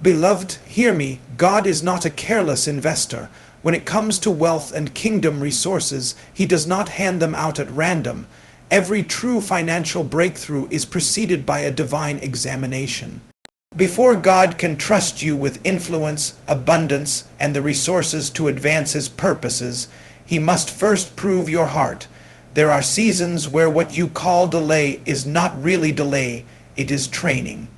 Beloved, hear me. God is not a careless investor. When it comes to wealth and kingdom resources, He does not hand them out at random. Every true financial breakthrough is preceded by a divine examination. Before God can trust you with influence, abundance, and the resources to advance His purposes, He must first prove your heart. There are seasons where what you call delay is not really delay, it is training.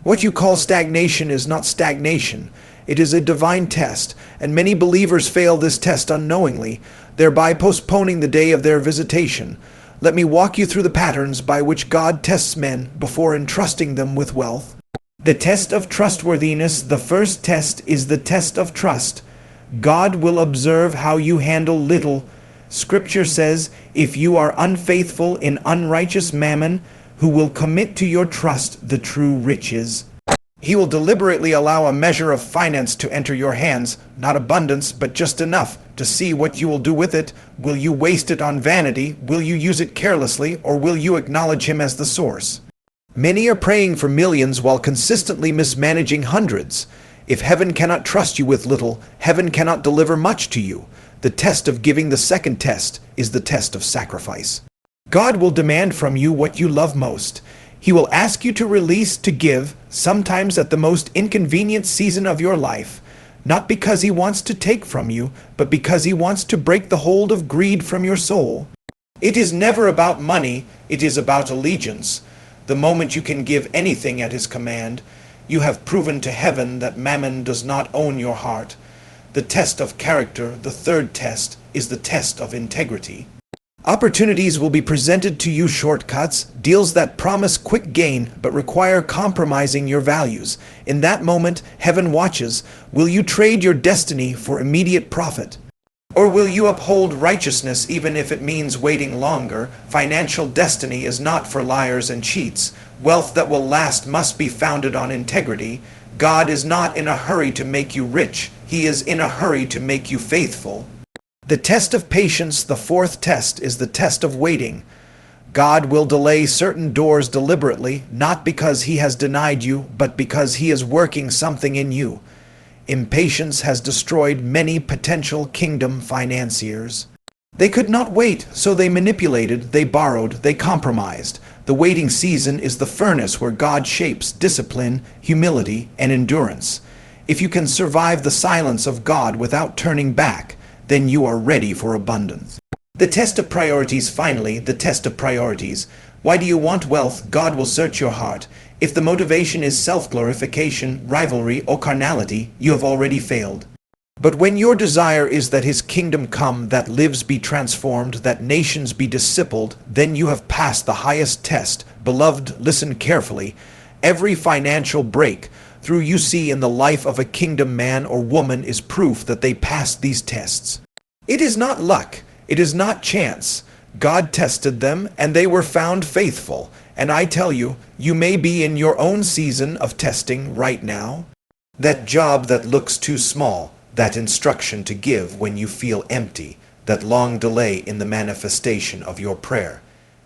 What you call stagnation is not stagnation. It is a divine test, and many believers fail this test unknowingly, thereby postponing the day of their visitation. Let me walk you through the patterns by which God tests men before entrusting them with wealth. The test of trustworthiness. The first test is the test of trust. God will observe how you handle little. Scripture says, if you are unfaithful in unrighteous mammon, who will commit to your trust the true riches? He will deliberately allow a measure of finance to enter your hands, not abundance, but just enough, to see what you will do with it. Will you waste it on vanity? Will you use it carelessly? Or will you acknowledge Him as the source? Many are praying for millions while consistently mismanaging hundreds. If heaven cannot trust you with little, heaven cannot deliver much to you. The test of giving. The second test is the test of sacrifice. God will demand from you what you love most. He will ask you to release, to give, sometimes at the most inconvenient season of your life, not because He wants to take from you, but because He wants to break the hold of greed from your soul. It is never about money, it is about allegiance. The moment you can give anything at His command, you have proven to heaven that mammon does not own your heart. The test of character, the third test, is the test of integrity. Opportunities will be presented to you, shortcuts, deals that promise quick gain but require compromising your values. In that moment, heaven watches. Will you trade your destiny for immediate profit? Or will you uphold righteousness even if it means waiting longer? Financial destiny is not for liars and cheats. Wealth that will last must be founded on integrity. God is not in a hurry to make you rich. He is in a hurry to make you faithful. The test of patience. The fourth test is the test of waiting. God will delay certain doors deliberately, not because He has denied you, but because He is working something in you. Impatience has destroyed many potential kingdom financiers. They could not wait, so they manipulated, they borrowed, they compromised. The waiting season is the furnace where God shapes discipline, humility, and endurance. If you can survive the silence of God without turning back, then you are ready for abundance. The test of priorities. Finally, the test of priorities. Why do you want wealth? God will search your heart. If the motivation is self-glorification, rivalry, or carnality, you have already failed. But when your desire is that His kingdom come, that lives be transformed, that nations be discipled, then you have passed the highest test. Beloved, listen carefully. Every financial breakthrough you see in the life of a kingdom man or woman is proof that they passed these tests. It is not luck. It is not chance. God tested them, and they were found faithful. And I tell you, you may be in your own season of testing right now. That job that looks too small, that instruction to give when you feel empty, that long delay in the manifestation of your prayer.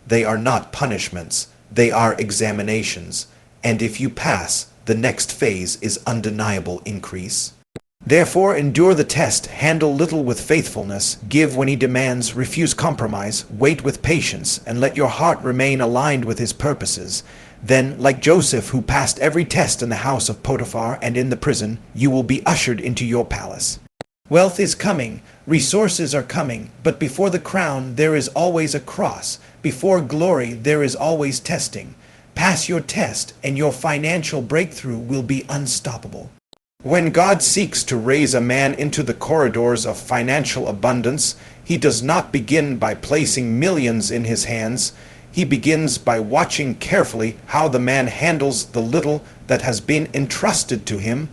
They are not punishments, they are examinations. And if you pass, the next phase is undeniable increase. Therefore, endure the test, handle little with faithfulness, give when He demands, refuse compromise, wait with patience, and let your heart remain aligned with His purposes. Then, like Joseph, who passed every test in the house of Potiphar and in the prison, you will be ushered into your palace. Wealth is coming, resources are coming, but before the crown there is always a cross. Before glory there is always testing. Pass your test, and your financial breakthrough will be unstoppable. When God seeks to raise a man into the corridors of financial abundance, He does not begin by placing millions in his hands. He begins by watching carefully how the man handles the little that has been entrusted to him.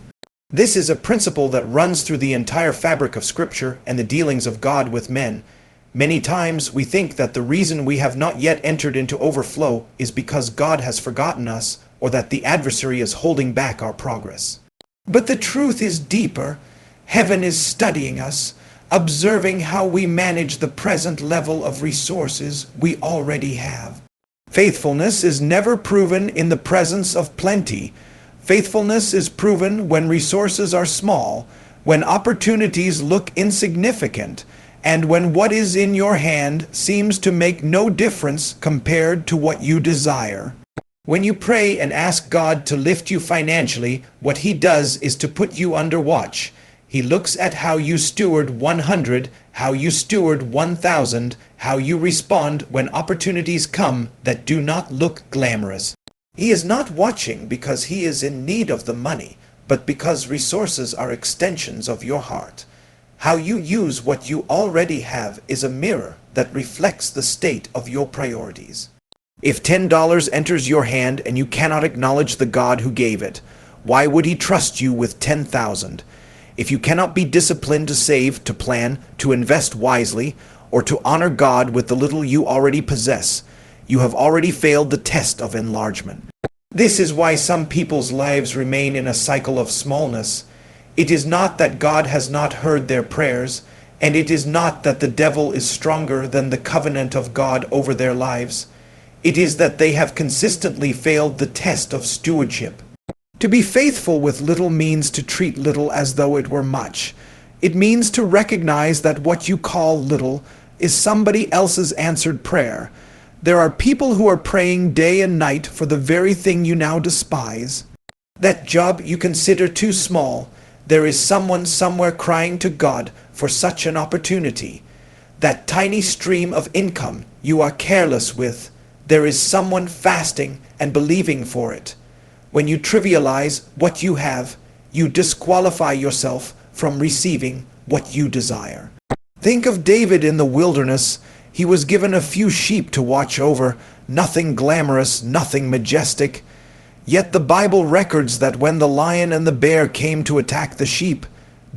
This is a principle that runs through the entire fabric of Scripture and the dealings of God with men. Many times we think that the reason we have not yet entered into overflow is because God has forgotten us, or that the adversary is holding back our progress. But the truth is deeper. Heaven is studying us, observing how we manage the present level of resources we already have. Faithfulness is never proven in the presence of plenty. Faithfulness is proven when resources are small, when opportunities look insignificant, and when what is in your hand seems to make no difference compared to what you desire. When you pray and ask God to lift you financially, what He does is to put you under watch. He looks at how you steward 100, how you steward 1,000, how you respond when opportunities come that do not look glamorous. He is not watching because He is in need of the money, but because resources are extensions of your heart. How you use what you already have is a mirror that reflects the state of your priorities. If $10 enters your hand and you cannot acknowledge the God who gave it, why would He trust you with 10,000? If you cannot be disciplined to save, to plan, to invest wisely, or to honor God with the little you already possess, you have already failed the test of enlargement. This is why some people's lives remain in a cycle of smallness. It is not that God has not heard their prayers, and it is not that the devil is stronger than the covenant of God over their lives. It is that they have consistently failed the test of stewardship. To be faithful with little means to treat little as though it were much. It means to recognize that what you call little is somebody else's answered prayer. There are people who are praying day and night for the very thing you now despise. That job you consider too small, there is someone somewhere crying to God for such an opportunity. That tiny stream of income you are careless with, there is someone fasting and believing for it. When you trivialize what you have, you disqualify yourself from receiving what you desire. Think of David in the wilderness. He was given a few sheep to watch over, nothing glamorous, nothing majestic. Yet the Bible records that when the lion and the bear came to attack the sheep,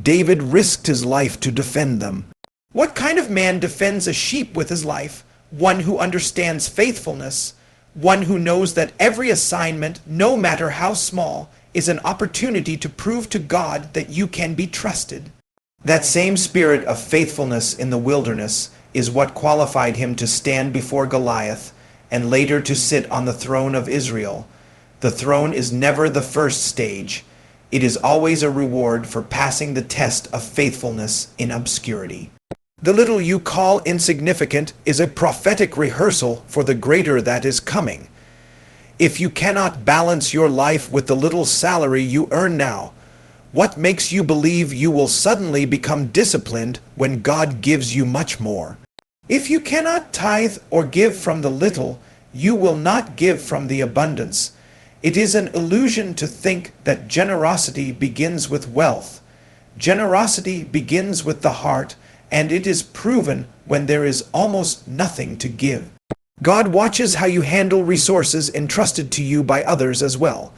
David risked his life to defend them. What kind of man defends a sheep with his life? One who understands faithfulness, one who knows that every assignment, no matter how small, is an opportunity to prove to God that you can be trusted. That same spirit of faithfulness in the wilderness is what qualified him to stand before Goliath and later to sit on the throne of Israel. The throne is never the first stage. It is always a reward for passing the test of faithfulness in obscurity. The little you call insignificant is a prophetic rehearsal for the greater that is coming. If you cannot balance your life with the little salary you earn now, what makes you believe you will suddenly become disciplined when God gives you much more? If you cannot tithe or give from the little, you will not give from the abundance. It is an illusion to think that generosity begins with wealth. Generosity begins with the heart, and it is proven when there is almost nothing to give. God watches how you handle resources entrusted to you by others as well.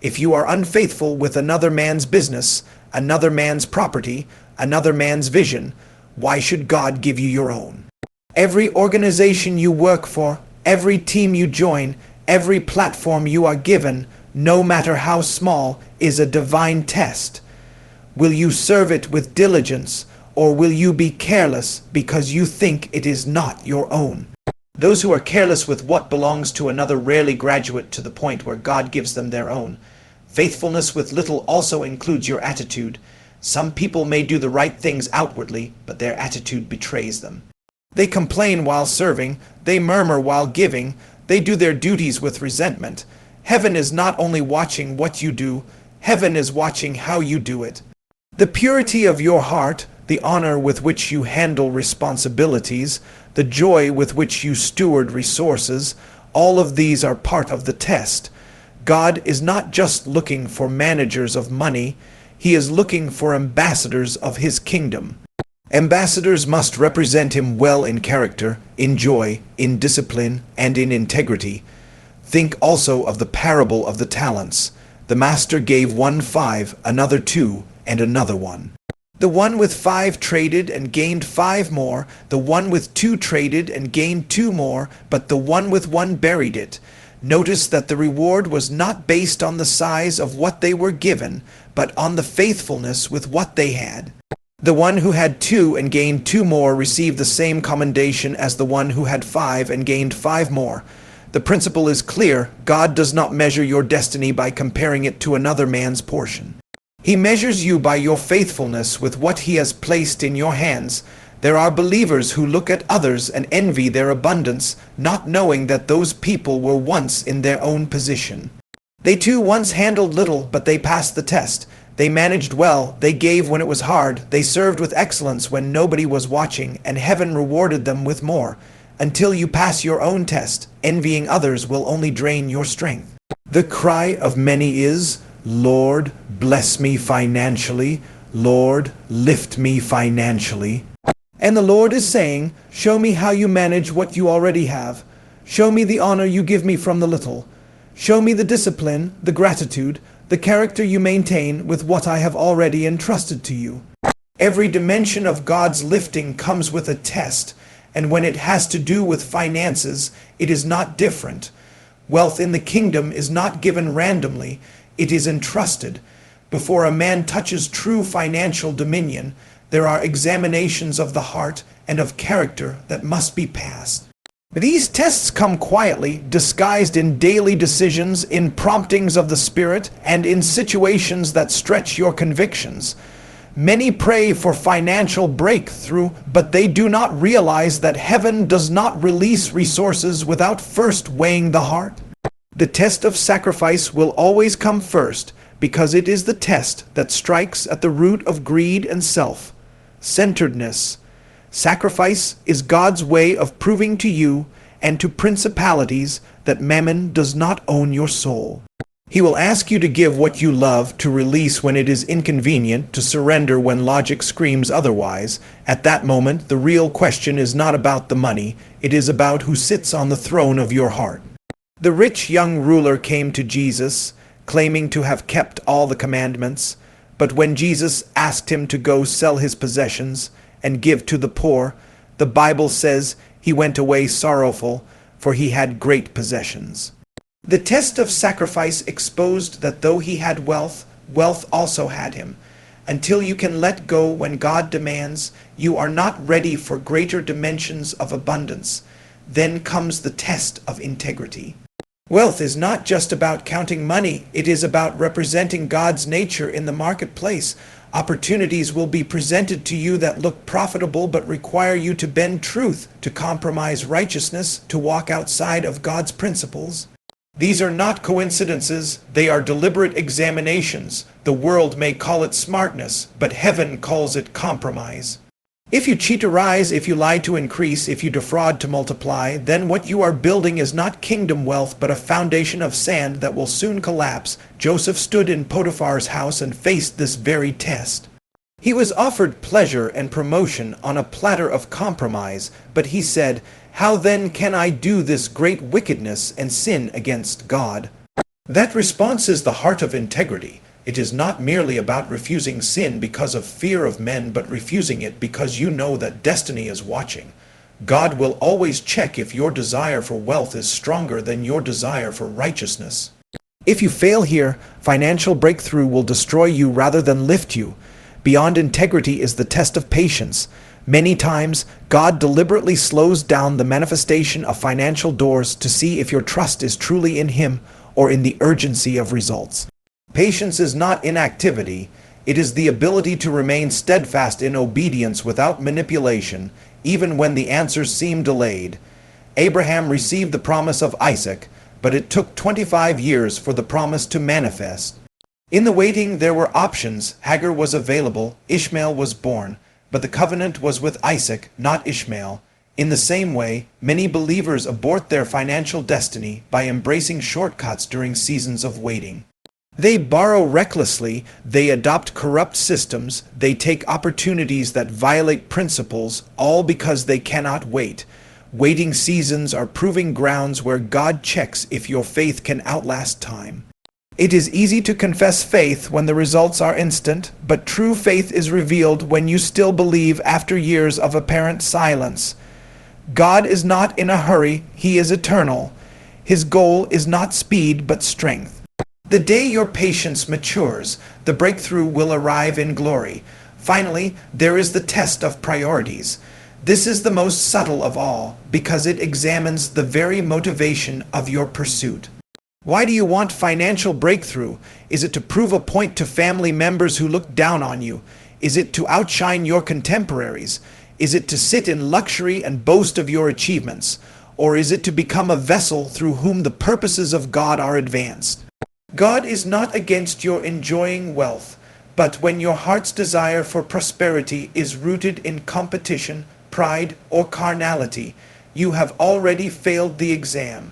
If you are unfaithful with another man's business, another man's property, another man's vision, why should God give you your own? Every organization you work for, every team you join, every platform you are given, no matter how small, is a divine test. Will you serve it with diligence, or will you be careless because you think it is not your own? Those who are careless with what belongs to another rarely graduate to the point where God gives them their own. Faithfulness with little also includes your attitude. Some people may do the right things outwardly, but their attitude betrays them. They complain while serving, they murmur while giving, they do their duties with resentment. Heaven is not only watching what you do, heaven is watching how you do it. The purity of your heart, the honor with which you handle responsibilities, the joy with which you steward resources, all of these are part of the test. God is not just looking for managers of money, He is looking for ambassadors of His kingdom. Ambassadors must represent Him well in character, in joy, in discipline, and in integrity. Think also of the parable of the talents. The master gave one 5, another 2, and another 1. The one with 5 traded and gained 5 more. The one with 2 traded and gained 2 more, but the one with 1 buried it. Notice that the reward was not based on the size of what they were given, but on the faithfulness with what they had. The one who had 2 and gained 2 more received the same commendation as the one who had 5 and gained 5 more. The principle is clear. God does not measure your destiny by comparing it to another man's portion. He measures you by your faithfulness with what He has placed in your hands. There are believers who look at others and envy their abundance, not knowing that those people were once in their own position. They too once handled little, but they passed the test. They managed well, they gave when it was hard, they served with excellence when nobody was watching, and heaven rewarded them with more. Until you pass your own test, envying others will only drain your strength. The cry of many is, Lord, bless me financially. Lord, lift me financially. And the Lord is saying, show me how you manage what you already have. Show me the honor you give me from the little. Show me the discipline, the gratitude, the character you maintain with what I have already entrusted to you. Every dimension of God's lifting comes with a test, and when it has to do with finances, it is not different. Wealth in the kingdom is not given randomly, it is entrusted. Before a man touches true financial dominion, there are examinations of the heart and of character that must be passed. These tests come quietly, disguised in daily decisions, in promptings of the Spirit, and in situations that stretch your convictions. Many pray for financial breakthrough, but they do not realize that heaven does not release resources without first weighing the heart. The test of sacrifice will always come first, because it is the test that strikes at the root of greed and self-centeredness. Sacrifice is God's way of proving to you and to principalities that mammon does not own your soul. He will ask you to give what you love, to release when it is inconvenient, to surrender when logic screams otherwise. At that moment, the real question is not about the money, it is about who sits on the throne of your heart. The rich young ruler came to Jesus, claiming to have kept all the commandments, but when Jesus asked him to go sell his possessions and give to the poor, the Bible says he went away sorrowful, for he had great possessions. The test of sacrifice exposed that though he had wealth, wealth also had him. Until you can let go when God demands, you are not ready for greater dimensions of abundance. Then comes the test of integrity. Wealth is not just about counting money, it is about representing God's nature in the marketplace. Opportunities will be presented to you that look profitable but require you to bend truth, to compromise righteousness, to walk outside of God's principles. These are not coincidences, they are deliberate examinations. The world may call it smartness, but heaven calls it compromise. If you cheat to rise, if you lie to increase, if you defraud to multiply, then what you are building is not kingdom wealth, but a foundation of sand that will soon collapse. Joseph stood in Potiphar's house and faced this very test. He was offered pleasure and promotion on a platter of compromise, but he said, "How then can I do this great wickedness and sin against God?" That response is the heart of integrity. It is not merely about refusing sin because of fear of men, but refusing it because you know that destiny is watching. God will always check if your desire for wealth is stronger than your desire for righteousness. If you fail here, financial breakthrough will destroy you rather than lift you. Beyond integrity is the test of patience. Many times, God deliberately slows down the manifestation of financial doors to see if your trust is truly in Him or in the urgency of results. Patience is not inactivity. It is the ability to remain steadfast in obedience without manipulation, even when the answers seem delayed. Abraham received the promise of Isaac, but it took 25 years for the promise to manifest. In the waiting, there were options. Hagar was available, Ishmael was born, but the covenant was with Isaac, not Ishmael. In the same way, many believers abort their financial destiny by embracing shortcuts during seasons of waiting. They borrow recklessly, they adopt corrupt systems, they take opportunities that violate principles, all because they cannot wait. Waiting seasons are proving grounds where God checks if your faith can outlast time. It is easy to confess faith when the results are instant, but true faith is revealed when you still believe after years of apparent silence. God is not in a hurry, He is eternal. His goal is not speed, but strength. The day your patience matures, the breakthrough will arrive in glory. Finally, there is the test of priorities. This is the most subtle of all, because it examines the very motivation of your pursuit. Why do you want financial breakthrough? Is it to prove a point to family members who look down on you? Is it to outshine your contemporaries? Is it to sit in luxury and boast of your achievements? Or is it to become a vessel through whom the purposes of God are advanced? God is not against your enjoying wealth, but when your heart's desire for prosperity is rooted in competition, pride, or carnality, you have already failed the exam.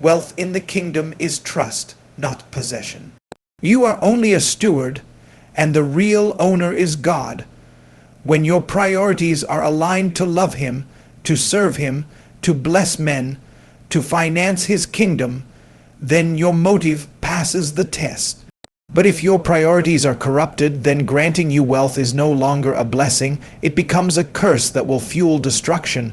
Wealth in the kingdom is trust, not possession. You are only a steward, and the real owner is God. When your priorities are aligned to love Him, to serve Him, to bless men, to finance His kingdom, then your motive passes the test. But if your priorities are corrupted, then granting you wealth is no longer a blessing. It becomes a curse that will fuel destruction.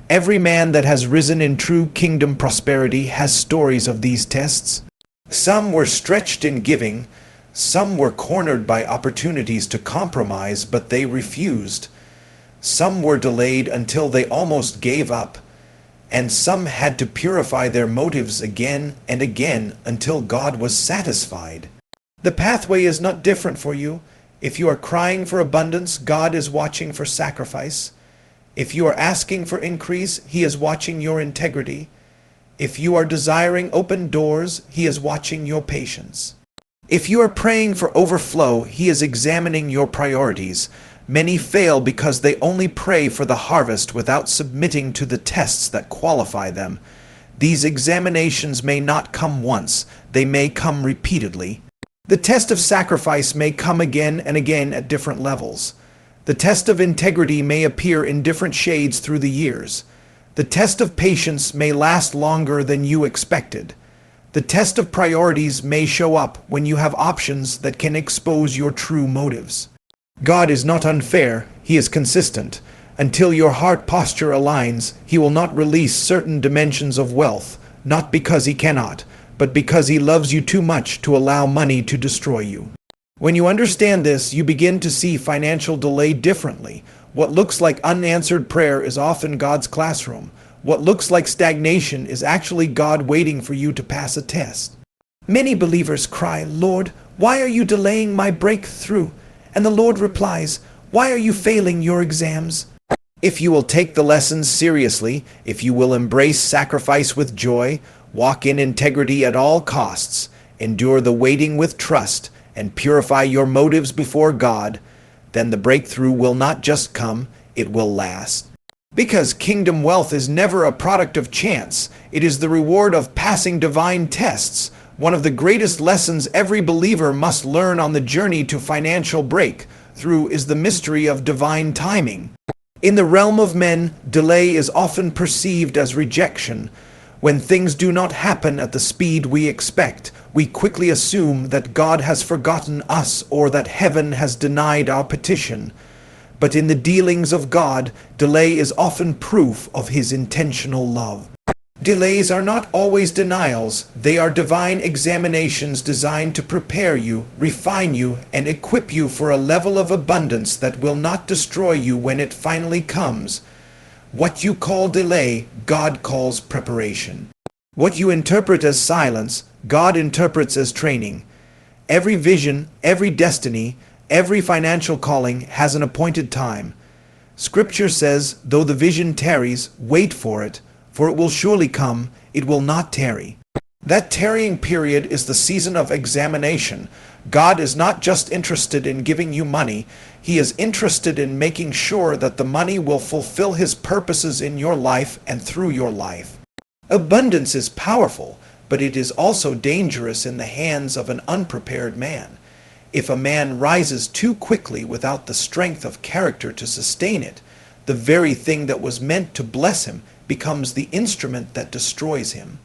Every man that has risen in true kingdom prosperity has stories of these tests. Some were stretched in giving, some were cornered by opportunities to compromise, but they refused. Some were delayed until they almost gave up, and some had to purify their motives again and again until God was satisfied. The pathway is not different for you. If you are crying for abundance, God is watching for sacrifice. If you are asking for increase, He is watching your integrity. If you are desiring open doors, He is watching your patience. If you are praying for overflow, He is examining your priorities. Many fail because they only pray for the harvest without submitting to the tests that qualify them. These examinations may not come once, they may come repeatedly. The test of sacrifice may come again and again at different levels. The test of integrity may appear in different shades through the years. The test of patience may last longer than you expected. The test of priorities may show up when you have options that can expose your true motives. God is not unfair, He is consistent. Until your heart posture aligns, He will not release certain dimensions of wealth, not because He cannot, but because He loves you too much to allow money to destroy you. When you understand this, you begin to see financial delay differently. What looks like unanswered prayer is often God's classroom. What looks like stagnation is actually God waiting for you to pass a test. Many believers cry, "Lord, why are you delaying my breakthrough?" And the Lord replies, "Why are you failing your exams?" If you will take the lessons seriously, if you will embrace sacrifice with joy, walk in integrity at all costs, endure the waiting with trust, and purify your motives before God, then the breakthrough will not just come, it will last. Because kingdom wealth is never a product of chance, it is the reward of passing divine tests. One of the greatest lessons every believer must learn on the journey to financial breakthrough is the mystery of divine timing. In the realm of men, delay is often perceived as rejection. When things do not happen at the speed we expect, we quickly assume that God has forgotten us or that heaven has denied our petition. But in the dealings of God, delay is often proof of His intentional love. Delays are not always denials. They are divine examinations designed to prepare you, refine you, and equip you for a level of abundance that will not destroy you when it finally comes. What you call delay, God calls preparation. What you interpret as silence, God interprets as training. Every vision, every destiny, every financial calling has an appointed time. Scripture says, though the vision tarries, wait for it, for it will surely come, it will not tarry. That tarrying period is the season of examination. God is not just interested in giving you money, He is interested in making sure that the money will fulfill His purposes in your life and through your life. Abundance is powerful, but it is also dangerous in the hands of an unprepared man. If a man rises too quickly without the strength of character to sustain it, the very thing that was meant to bless him becomes the instrument that destroys him.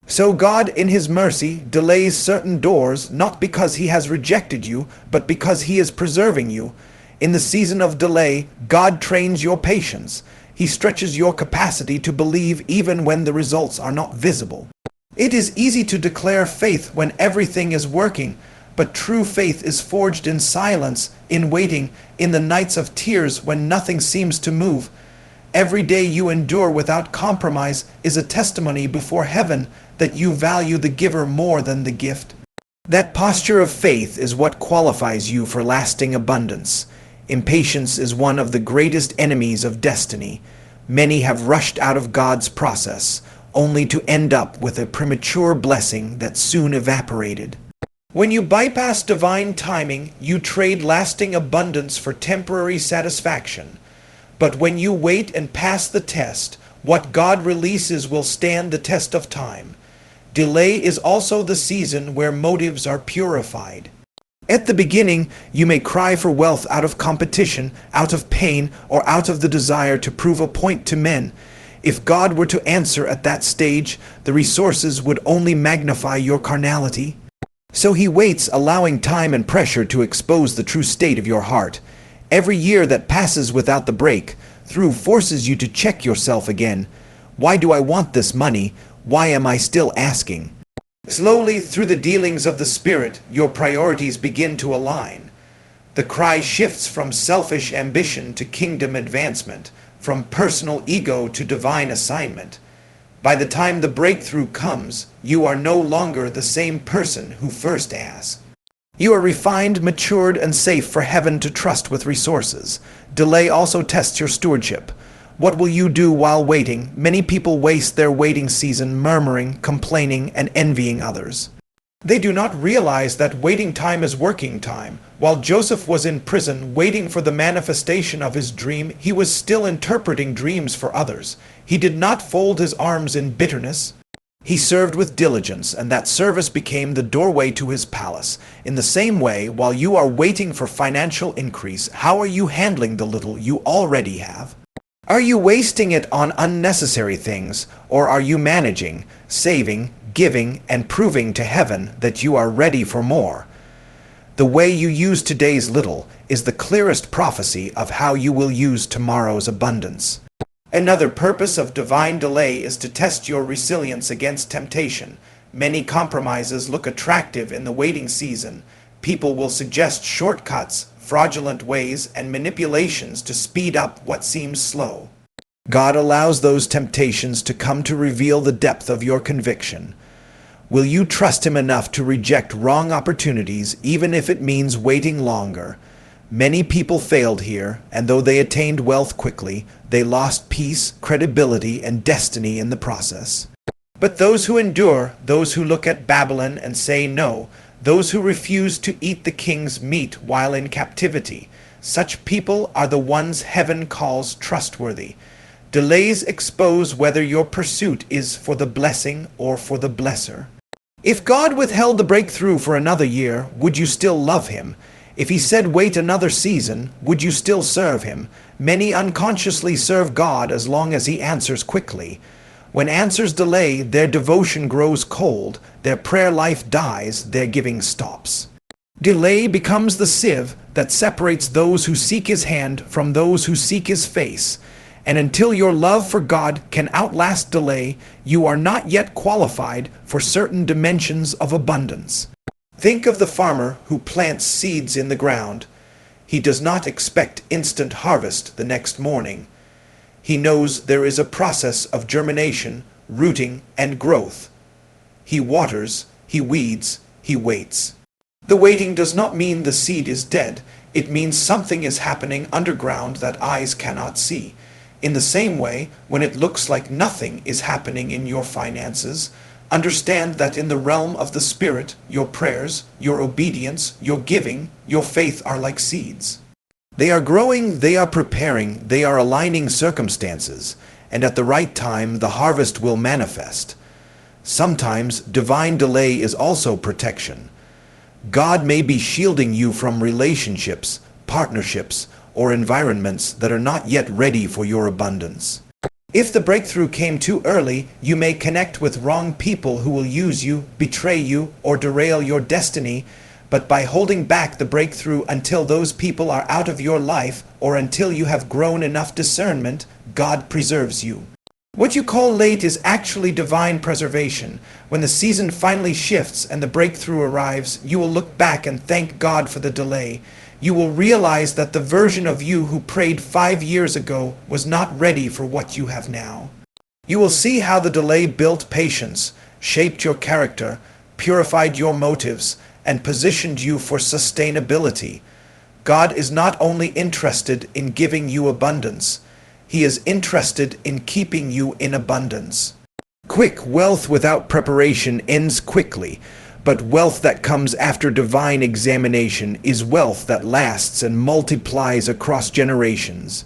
So God, in His mercy, delays certain doors, not because He has rejected you, but because He is preserving you. In the season of delay, God trains your patience. He stretches your capacity to believe even when the results are not visible. It is easy to declare faith when everything is working, but true faith is forged in silence, in waiting, in the nights of tears when nothing seems to move. Every day you endure without compromise is a testimony before heaven that you value the giver more than the gift. That posture of faith is what qualifies you for lasting abundance. Impatience is one of the greatest enemies of destiny. Many have rushed out of God's process, only to end up with a premature blessing that soon evaporated. When you bypass divine timing, you trade lasting abundance for temporary satisfaction. But when you wait and pass the test, what God releases will stand the test of time. Delay is also the season where motives are purified. At the beginning, you may cry for wealth out of competition, out of pain, or out of the desire to prove a point to men. If God were to answer at that stage, the resources would only magnify your carnality. So he waits, allowing time and pressure to expose the true state of your heart. Every year that passes without the breakthrough forces you to check yourself again. Why do I want this money? Why am I still asking? Slowly, through the dealings of the Spirit, your priorities begin to align. The cry shifts from selfish ambition to kingdom advancement, from personal ego to divine assignment. By the time the breakthrough comes, you are no longer the same person who first asked. You are refined, matured, and safe for heaven to trust with resources. Delay also tests your stewardship. What will you do while waiting? Many people waste their waiting season murmuring, complaining, and envying others. They do not realize that waiting time is working time. While Joseph was in prison waiting for the manifestation of his dream, he was still interpreting dreams for others. He did not fold his arms in bitterness. He served with diligence, and that service became the doorway to his palace. In the same way, while you are waiting for financial increase, how are you handling the little you already have? Are you wasting it on unnecessary things, or are you managing, saving, giving, and proving to heaven that you are ready for more? The way you use today's little is the clearest prophecy of how you will use tomorrow's abundance. Another purpose of divine delay is to test your resilience against temptation. Many compromises look attractive in the waiting season. People will suggest shortcuts, fraudulent ways, and manipulations to speed up what seems slow. God allows those temptations to come to reveal the depth of your conviction. Will you trust Him enough to reject wrong opportunities, even if it means waiting longer? Many people failed here, and though they attained wealth quickly, they lost peace, credibility, and destiny in the process. But those who endure, those who look at Babylon and say no, those who refuse to eat the king's meat while in captivity, such people are the ones heaven calls trustworthy. Delays expose whether your pursuit is for the blessing or for the blesser. If God withheld the breakthrough for another year, would you still love Him? If He said wait another season, would you still serve Him? Many unconsciously serve God as long as He answers quickly. When answers delay, their devotion grows cold, their prayer life dies, their giving stops. Delay becomes the sieve that separates those who seek His hand from those who seek His face. And until your love for God can outlast delay, you are not yet qualified for certain dimensions of abundance. Think of the farmer who plants seeds in the ground. He does not expect instant harvest the next morning. He knows there is a process of germination, rooting, and growth. He waters, he weeds, he waits. The waiting does not mean the seed is dead. It means something is happening underground that eyes cannot see. In the same way, when it looks like nothing is happening in your finances, understand that in the realm of the Spirit, your prayers, your obedience, your giving, your faith are like seeds. They are growing, they are preparing, they are aligning circumstances, and at the right time the harvest will manifest. Sometimes divine delay is also protection. God may be shielding you from relationships, partnerships, or environments that are not yet ready for your abundance. If the breakthrough came too early, you may connect with wrong people who will use you, betray you, or derail your destiny, but by holding back the breakthrough until those people are out of your life, or until you have grown enough discernment, God preserves you. What you call late is actually divine preservation. When the season finally shifts and the breakthrough arrives, you will look back and thank God for the delay. You will realize that the version of you who prayed 5 years ago was not ready for what you have now. You will see how the delay built patience, shaped your character, purified your motives, and positioned you for sustainability. God is not only interested in giving you abundance, He is interested in keeping you in abundance. Quick wealth without preparation ends quickly, but wealth that comes after divine examination is wealth that lasts and multiplies across generations.